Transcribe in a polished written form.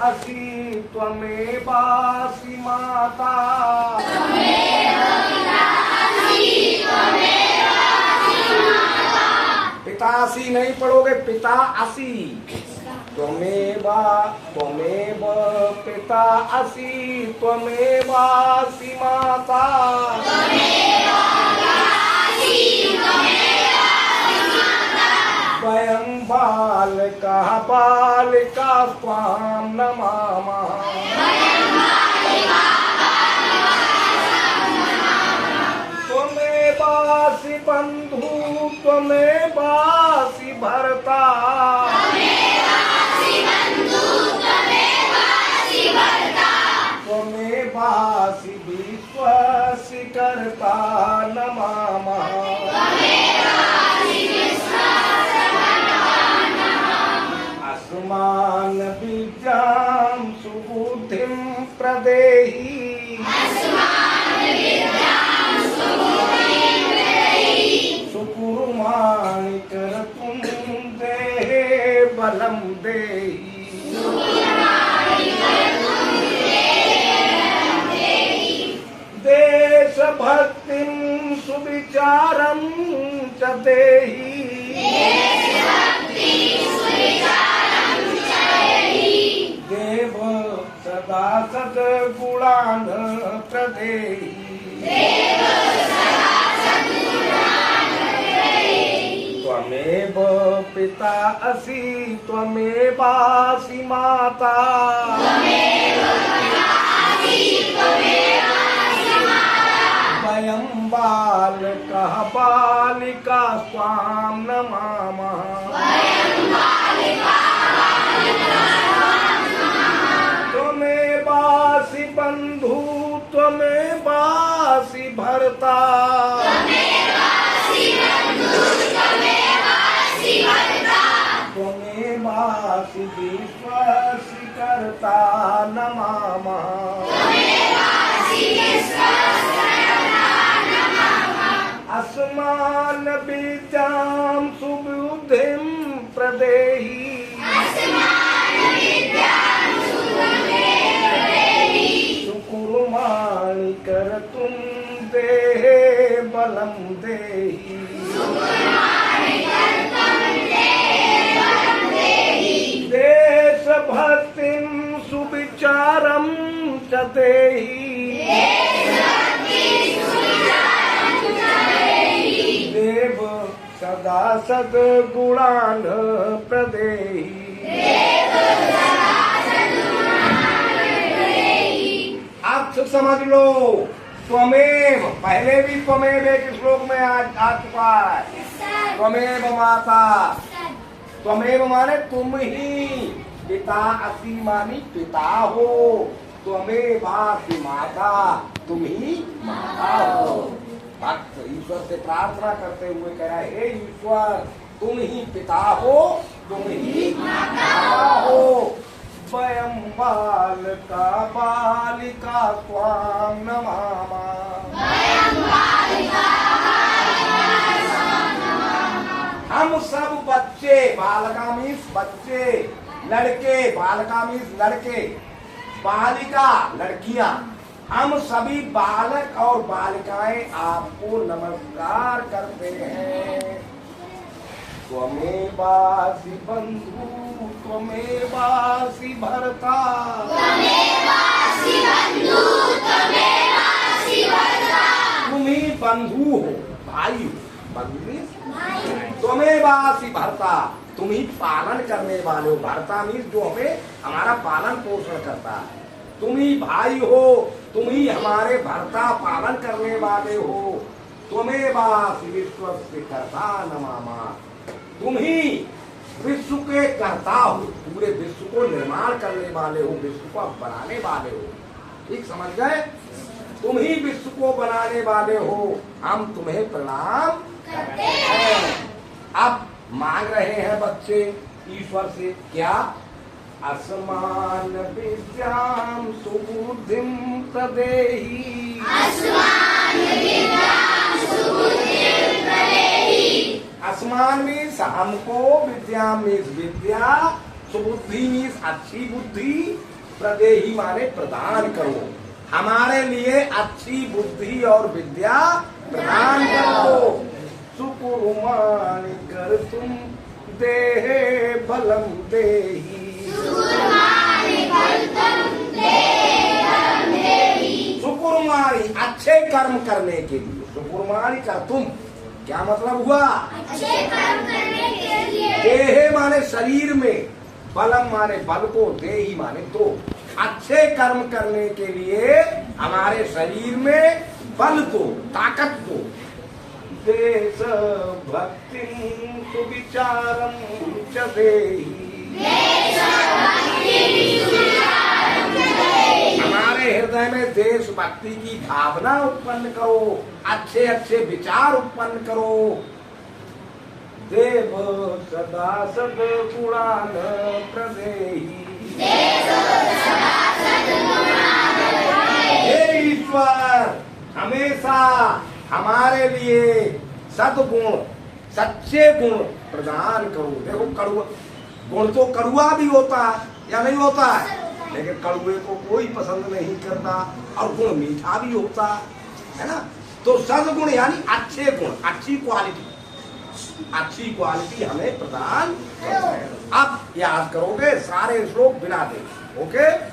असि त्वमेवासि माता। पितासी नहीं पढ़ोगे, पिता असि। त्वमेव पिता असि त्वमेवासि माता। वयं बालकाः बालिका त्वां नमामः। त्वमेवासि बन्धु त्वमेवासि भर्ता। त्वमेवासि विश्वस्य कर्ता नमामः। अस्मान् विद्यां सुबुद्धिं प्रदेहि। सुकुर्माणि कर्तुं देहे बलं देहि। देशभक्तिं सुविचारं च देहि। देव सदा सद्गुणान् प्रदेहि। त्वमेव पिता असि त्वमेवासि माता। वयं बालकाः बालिका त्वां नमामः। त्वमेवासि बन्धु त्वमेवासि भर्ता। त्वमेवासि विश्वस्य कर्ता नमामः। अस्मान् विद्यां सुबुद्धिं प्रदेहि। सुकुर्माणि कर्तुं देहे बलं देहि। देशभक्तिं सुविचारं च देहि। देव सदा सद्गुणान् प्रदेहि। अर्थ समझ लो। त्वमेव, पहले भी त्वमेव एक श्लोक में आ चुका है। त्वमेव माता। त्वमेव माने तुम ही। पिता असि मानी पिता हो। त्वमेवासि माता, तुम ही माता हो। भक्त ईश्वर से प्रार्थना करते हुए कह रहा है, हे ईश्वर तुम ही पिता हो, तुम ही माता हो। वयं बालका बालिका त्वां नमामः। हम सब बच्चे, बालका मीन्स बच्चे, लड़के, बालका मीन्स लड़के, बालिका लड़कियां, हम सभी बालक और बालिकाएं आपको नमस्कार करते हैं। त्वमेवासि बन्धु त्वमेवासि भर्ता। तुम ही बंधु हो, भाई हो। बंधु त्वमेवासि भर्ता, तुम ही पालन करने वाले हो। भर्ता मीन्स जो हमें हमारा पालन पोषण करता है। तुम ही भाई हो, तुम ही हमारे भर्ता पालन करने वाले हो। त्वमेवासि विश्वस्य कर्ता नमामः। तुम ही विश्व के कर्ता हो, पूरे विश्व को निर्माण करने वाले हो, विश्व को बनाने वाले हो। ठीक समझ गए? तुम ही विश्व को बनाने वाले हो, हम तुम्हें प्रणाम करते हैं। अब मांग रहे हैं बच्चे ईश्वर से क्या? अस्मान विद्यां सुबुद्धिं प्रदेहि। अस्मान मीन्स हमको, विद्या मीन्स विद्या, सुबुद्धि मीन्स अच्छी बुद्धि, प्रदेही माने प्रदान करो, हमारे लिए अच्छी बुद्धि और विद्या प्रदान करो। सुकुर्माणि कर तुम देहे बलम देही, सुकुर्माणी अच्छे कर्म करने के लिए, सुकुर्माणी कर तुम क्या मतलब हुआ? अच्छे कर्म करने के लिए। देहे माने शरीर में, बलम माने बल को, देही माने तो, अच्छे कर्म करने के लिए हमारे शरीर में बल को, ताकत को। देश भक्ति सुविचारम च देहि, हमारे हृदय में देश भक्ति की भावना उत्पन्न करो, अच्छे अच्छे विचार उत्पन्न करो। देव सदा सद्गुणान प्रदेहि, हे ईश्वर हमेशा हमारे लिए सद्गुण, सच्चे गुण प्रदान करो। देखो कड़ुआ गुण तो कड़ुआ भी होता है या नहीं होता है, लेकिन कड़ुए को कोई पसंद नहीं करता, और गुण मीठा भी होता है ना। तो सद्गुण यानी अच्छे गुण, अच्छी क्वालिटी, अच्छी क्वालिटी हमें प्रदान करता है। अब याद करोगे सारे श्लोक बिना देखे, ओके।